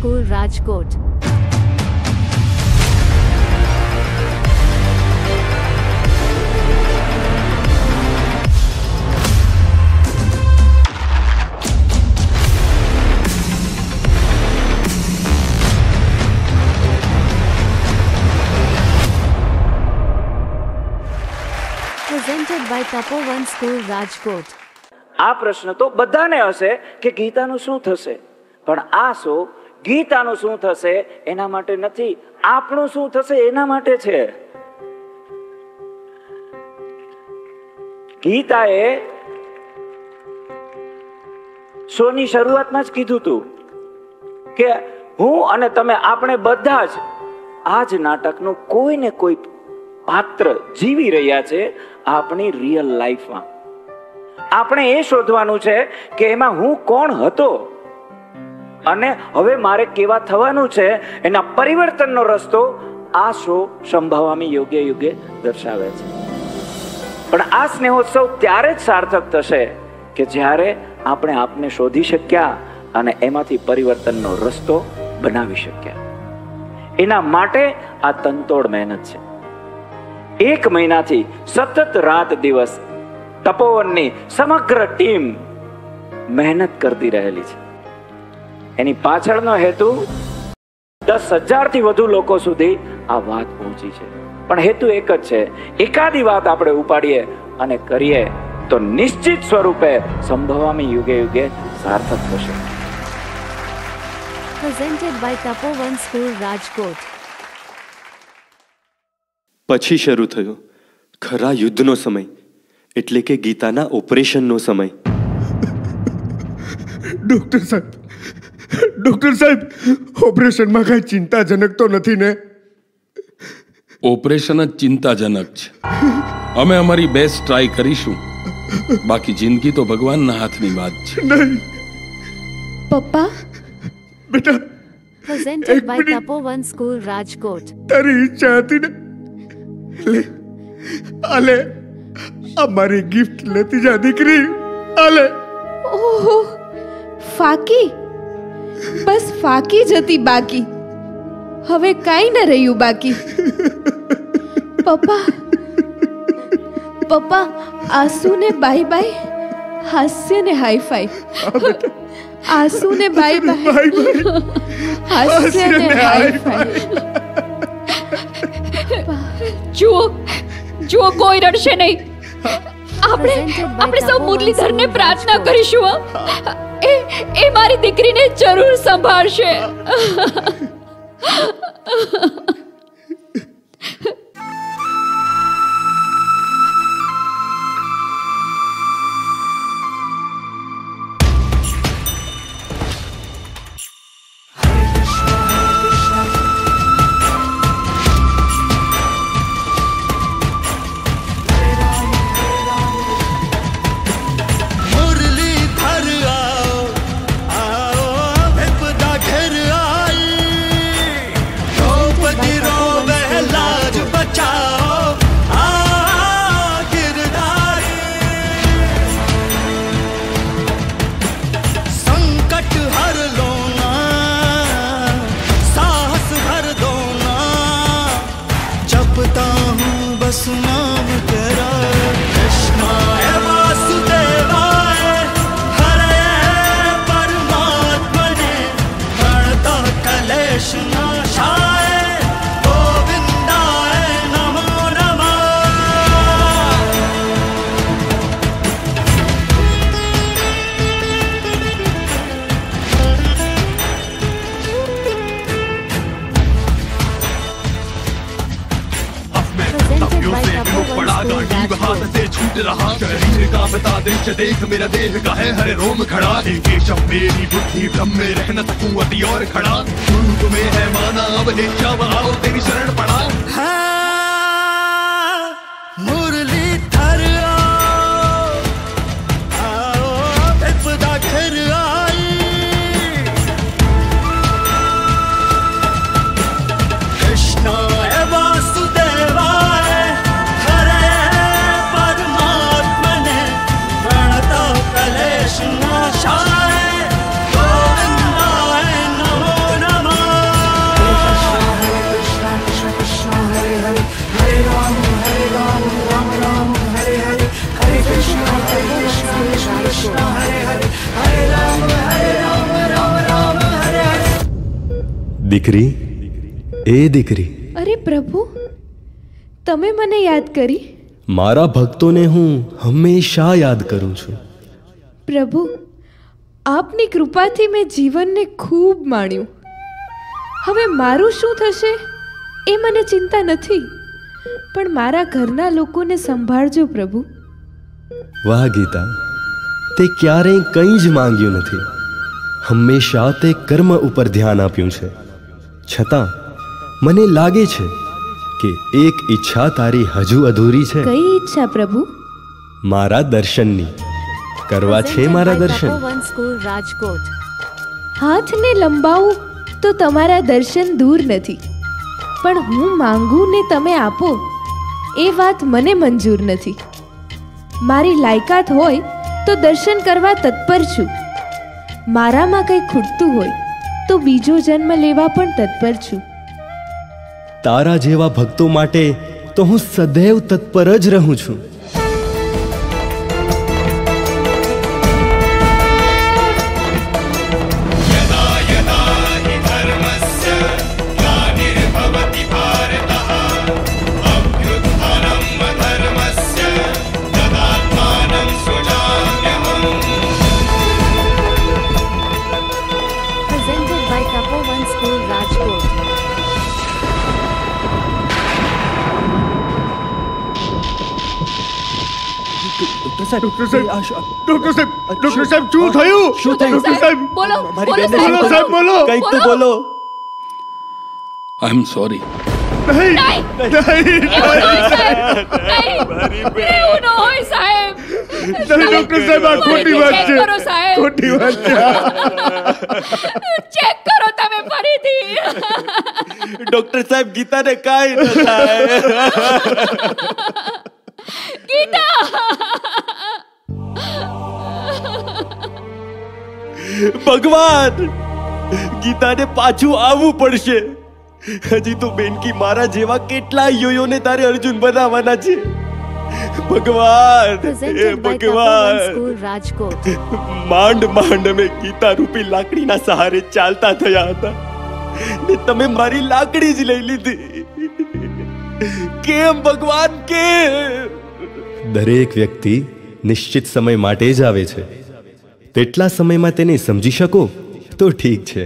School, Rajkot. Presented by Tapovan School, Rajkot. આ પ્રશ્ન તો બધાને હશે કે ગીતાનું શું થશે, પણ આ શો ગીતાનું શું થશે એના માટે નથી, આપણું શું થશે એના માટે છે. ગીતાએ શોની શરૂઆતમાં જ કીધું હતું કે હું અને તમે આપણે બધા જ આ જ નાટકનું કોઈ ને કોઈ પાત્ર જીવી રહ્યા છે આપણી રિયલ લાઈફમાં. આપણે એ શોધવાનું છે કે એમાં હું કોણ હતો અને હવે મારે કેવા થવાનું છે, એના પરિવર્તનનો રસ્તો આ શો સંભાવવામાં યોગ્ય યુગે દર્શાવે છે. પણ આ સ્નેહોત્સવ ત્યારે જ સાર્થક થશે કે જ્યારે આપણે આપને શોધી શક્યા અને એમાંથી પરિવર્તનનો રસ્તો બનાવી શક્યા. એના માટે આ તનતોડ મહેનત છે. 1 મહિનાથી સતત રાત દિવસ તપોવનની સમગ્ર ટીમ મહેનત કરતી રહેલી છે. એની પાછળનો હેતુ 10,000 થી વધુ લોકો સુધી આ વાત પહોંચી છે. પણ હેતુ એક જ છે, એકાદી વાત આપણે ઉપાડીએ અને કરીએ તો નિશ્ચિત સ્વરૂપે સંભવામી યુગે યુગે સાર્થક થશે. Presented by Tapovan School, Rajkot. પછી શરૂ થયો ખરા યુદ્ધનો સમય, એટલે કે ગીતાના ઓપરેશનનો સમય. ડોક્ટર સાહેબ, ઓપરેશનમાં કઈ ચિંતાજનક તો નથી ને? ઓપરેશન જ ચિંતાજનક છે. અમે અમારી બેસ્ટ ટ્રાય કરીશું, બાકી જિંદગી તો ભગવાનના હાથની વાત છે. નહીં પપ્પા. બેટા, Presented by Tapovan School, Rajkot. તારી ઈચ્છા હતી ને, લે આલે અમારી ગિફ્ટ લેતી જા દીકરી, આલે. ઓહો, ફાકી, બસ ફાકી જ હતી બાકી, હવે કાંઈ ન રહ્યું બાકી. પપ્પા, આંસુને બાય બાય, હાસ્યને હાઈ ફાઈ. આંસુને બાય બાય, હાસ્યને હાઈ ફાઈ. જુઓ, કોઈ રડશે નહીં. આપણે સૌ મુરલીધરને પ્રાર્થના કરીશું. એ મારી દીકરીને જરૂર સંભાળશે. देख मेरा देह का है हर रोम खड़ा, एक शब मेरी बुद्धि भ्रम में रह न सकूं अति और खड़ा. तुम्हें है माना अब हे जब आओ तेरी शरण पड़ा. मुरलीधर आओ, विपदा घर आई. कृष्णाय वासुदेवाय हरे परमात्मने प्रणतो कलेश नाशाय गोविंदाय नमो नमः. દીકરી, એ દીકરી, અરે પ્રભુ, તમે મને યાદ કરી? મારા ભક્તોને હું હંમેશા યાદ કરું છું. પ્રભુ, આપની કૃપાથી મેં જીવનને ખૂબ માણ્યું. હવે મારું શું થશે એ મને ચિંતા નથી, પણ મારા ઘરના લોકોને સંભાળજો પ્રભુ. વાહ ગીતા, તે ક્યારેય કંઈ જ માંગ્યું નથી. હંમેશા તે કર્મ ઉપર ધ્યાન આપ્યું છે. છતાં મને લાગે છે કે એક ઈચ્છા તારી હજુ અધૂરી છે. કઈ ઈચ્છા પ્રભુ? મારા દર્શનની. કરવા છે મારા દર્શન. તપોવન સ્કૂલ રાજકોટ. હાથને લંબાવું તો તમારા દર્શન દૂર નથી, પણ હું માંગું ને તમે આપો એ વાત મને મંજૂર નથી. મારી લાયકાત હોય તો દર્શન કરવા તત્પર છું. મારામાં કંઈ ખૂટતું હોય તો બીજો જન્મ લેવા પણ તત્પર છું. તારા જેવા ભક્તો માટે તો હું સદૈવ તત્પર જ રહું છું. Presented by Tapovan School Rajkot. Doctor સાહેબ, શું થયું? શું થયું? ડોક્ટર સાહેબ, બોલો, મારી બોલો બેનને બોલો સાહેબ, બોલો. કંઈક તો બોલો. આઈ એમ સોરી. નહીં, નહીં. નહીં, એવું ન હોય, સાહેબ. નહીં. એવું ન હોય, સાહેબ. નહીં, ડોક્ટર સાહેબ, આ ખોટી વાત છે. ચેક કરો, સાહેબ. ખોટી વાત છે. ચેક કરો તમે ફરીથી. ડોક્ટર સાહેબ, ગીતાને કાંઈ ન થાય. ગીતા, ભગવાન, ગીતાને પાછું આવવું પડશે. હજી તો બેનકી મારા જેવા કેટલા યોયોને તારે અર્જુન બનાવવાના છે. ભગવાન, હે Presented by Tapovan ભગવાન, School Rajkot. માંડ માંડ અમે ગીતા રૂપી લાકડીના સહારે ચાલતા થયા હતા ને તમે મારી લાકડી જ લઈ લીધી. કેમ ભગવાન, કેમ? દરેક વ્યક્તિ નિશ્ચિત સમય માટે જ આવે છે. તેટલા સમયમાં તેને સમજી શકો તો ઠીક છે,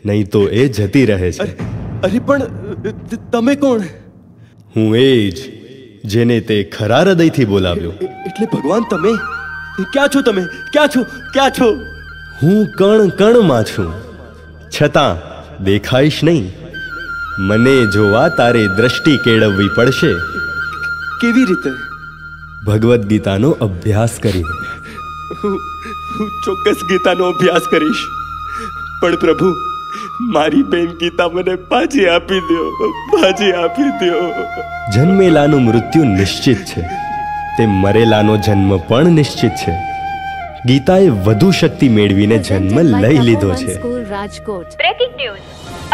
નહીં તો એ જતી રહે છે. અરે પણ તમે કોણ? હું એ જ જેને તે ખરા હૃદયથી બોલાવ્યો. એટલે ભગવાન, તમે ક્યાં છો? તમે ક્યાં છો? ક્યાં છો? હું કણ કણમાં છું, છતાં દેખાઈશ નહીં. મને જોવા તારે દ્રષ્ટિ કેળવવી પડશે. કેવી રીતે? ભગવદ્ ગીતાનો અભ્યાસ કરીને. હું ચોક્કસ ગીતાનો અભ્યાસ કરીશ, પણ પ્રભુ, મારી બેન ગીતા મને પાછી આપી દો, પાછી આપી દો. જન્મેલાનું મૃત્યુ નિશ્ચિત છે, તે મરેલાનો જન્મ પણ નિશ્ચિત છે. ગીતાએ વધુ શક્તિ મેળવીને જન્મ Presented by લઈ લીધો Tapovan છે. School Rajkot. Breaking news.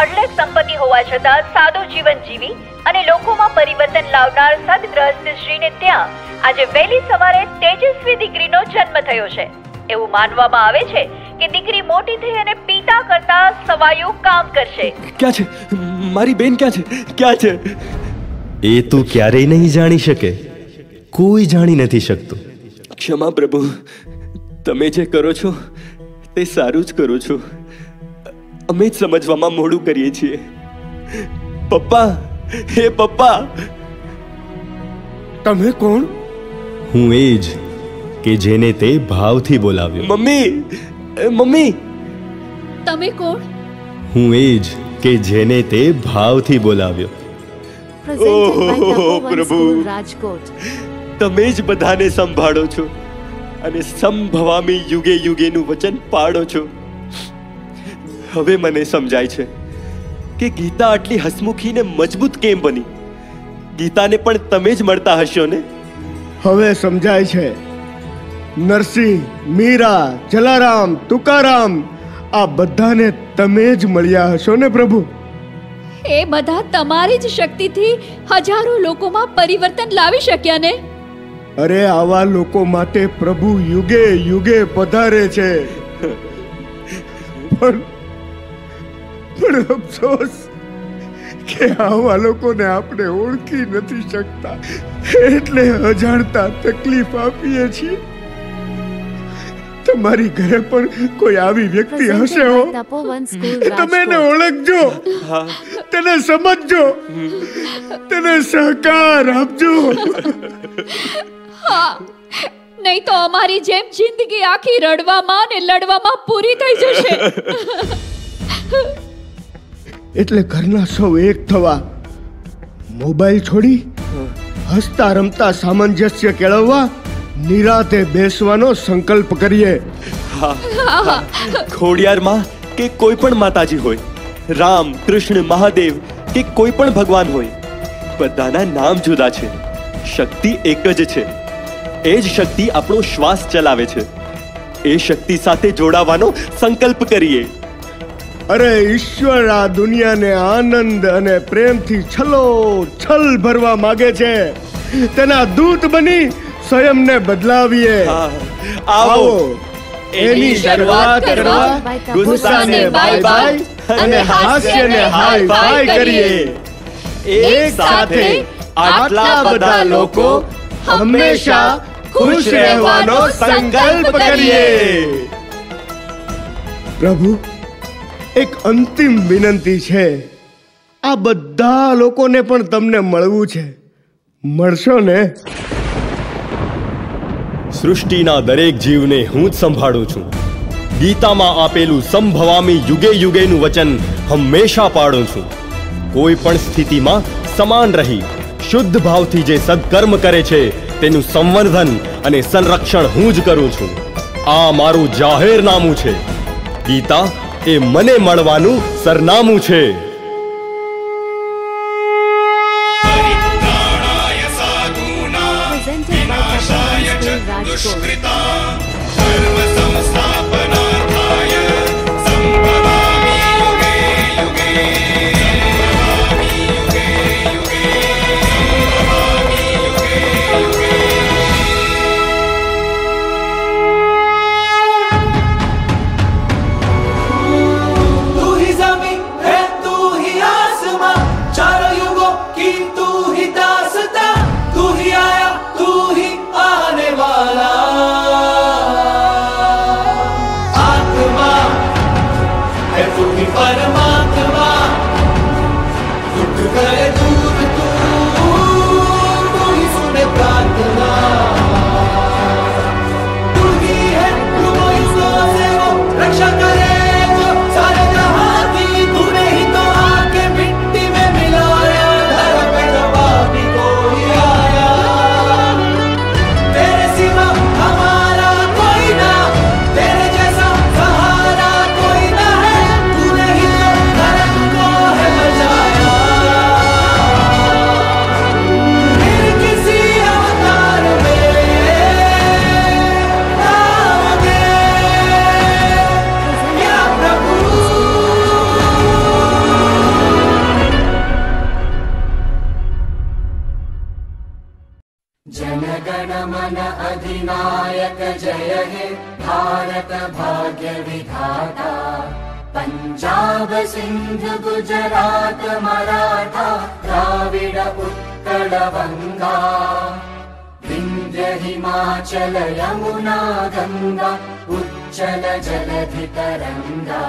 અઢળક સંપત્તિ હોવા છતાં સાદું જીવન જીવી અને લોકોમાં પરિવર્તન લાવનાર સદગ્રસ્ત શ્રીને ત્યાં આજે વહેલી સવારે તેજસ્વી દીકરીનો જન્મ થયો છે. એવું માનવામાં આવે છે કે દીકરી મોટી થઈ અને પિતા કરતા સવાયું કામ કરશે. ક્યાં છે મારી બેન? ક્યાં છે? ક્યાં છે? એ તું ક્યારેય નહીં જાણી શકે. કોઈ જાણી નથી શકતું. ક્ષમા પ્રભુ, તમે જે કરો છો તે સારું જ કરો છો. અમે જ સમજવામાં મોડું કરીએ છીએ. પપ્પા, હે પપ્પા. તમે કોણ? હું એ જ કે જેને તે ભાવથી બોલાવ્યો. Mummy, mummy. તમે કોણ? હું એ જ કે જેને તે ભાવથી બોલાવ્યો. Presented by ઓહો, Tapovan પ્રભુ. School Rajkot. તમે જ બધાને સંભાળો છો અને સંભવામી યુગે યુગેનું વચન પાડો છો. હવે મને સમજાય છે કે ગીતા આટલી હસમુખી ને મજબૂત કેમ બની. ગીતાને પણ તમે જ મળતા હશો ને? હવે સમજાય છે. નરસિંહ, મીરા, જલારામ, તુકારામ, આ બધાને તમે જ મળ્યા હશો ને પ્રભુ? એ બધા તમારી જ શક્તિથી હજારો લોકોમાં પરિવર્તન લાવી શક્યા ને? અરે, આવા લોકો માટે પ્રભુ યુગે યુગે પધારે છે. પણ અફસોસ કે આવા લોકોને આપણે ઓળખી નથી શકતા, એટલે અજાણતા તકલીફ આપીએ છીએ. તમારી ઘરે પણ કોઈ આવી વ્યક્તિ હશે હો, તમે એને ઓળખજો, તેને સમજજો, તેને સહકાર આપજો. હા, નહીં તો અમારી જેમ જિંદગી આખી રડવામાં ને લડવામાં પૂરી થઈ જશે. એટલે ઘરના સૌ એક થવા, મોબાઈલ છોડી હસતા રમતા સામંજસ્ય કેળવવા નિરાતે બેસવાનો સંકલ્પ કરીએ. ખોડિયારમાં કે કોઈ પણ માતાજી હોય, રામ, કૃષ્ણ, મહાદેવ કે કોઈ પણ ભગવાન હોય, બધાના નામ જુદા છે, શક્તિ એક જ છે. એ જ શક્તિ આપણો શ્વાસ ચલાવે છે. એ શક્તિ સાથે જોડાવાનો સંકલ્પ કરીએ. અરે ઈશ્વર આ દુનિયાને આનંદ અને પ્રેમથી છલોછલ ભરવા માંગે છે. તેના દૂત બની સ્વયંને બદલાવીએ. આવો એની શરૂઆત કરવા ગુસ્સાને બાય બાય અને હાસ્યને હાય બાય કરીએ. એક સાથે આટલા બધા લોકો હંમેશા ખુશ રહેવાનો સંકલ્પ કરીએ. પ્રભુ, એક અંતિમ વિનંતી છે. આ બધા લોકોને પણ તમને મળવું છે. મળશો ને? સૃષ્ટિના દરેક જીવને હું જ સંભાળું છું. ગીતામાં આપેલું સંભવામી યુગે યુગેનું વચન હંમેશા પાડું છું. કોઈ પણ સ્થિતિમાં સમાન રહી શુદ્ધ ભાવથી જે સદકર્મ કરે છે તેનું સંવર્ધન અને સંરક્ષણ હું જ કરું છું. આ મારું જાહેરનામું છે. ગીતા એ મને મળવાનું સરનામું છે. पंजाब सिंध गुजरात मराठा द्राविड उत्कल बंगा विंध्य हिमाचल यमुना गंगा उच्चल जलधि तरंगा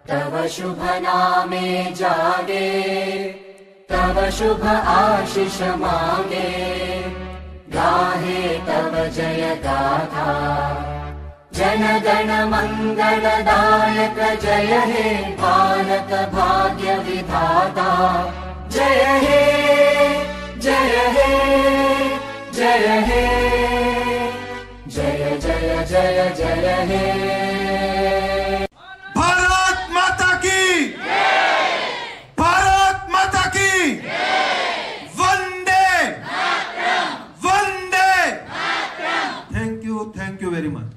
तव शुभ नामे जागे तव शुभ आशीष मांगे गाहे तव जय गाथा जन गण मंगलदायक जय हे भारत भाग्य विधाता जय हे जय हे जय हे जय जय जय जय हे। भारत माता की भारत माता की वंदे वंदे। Thank you very much.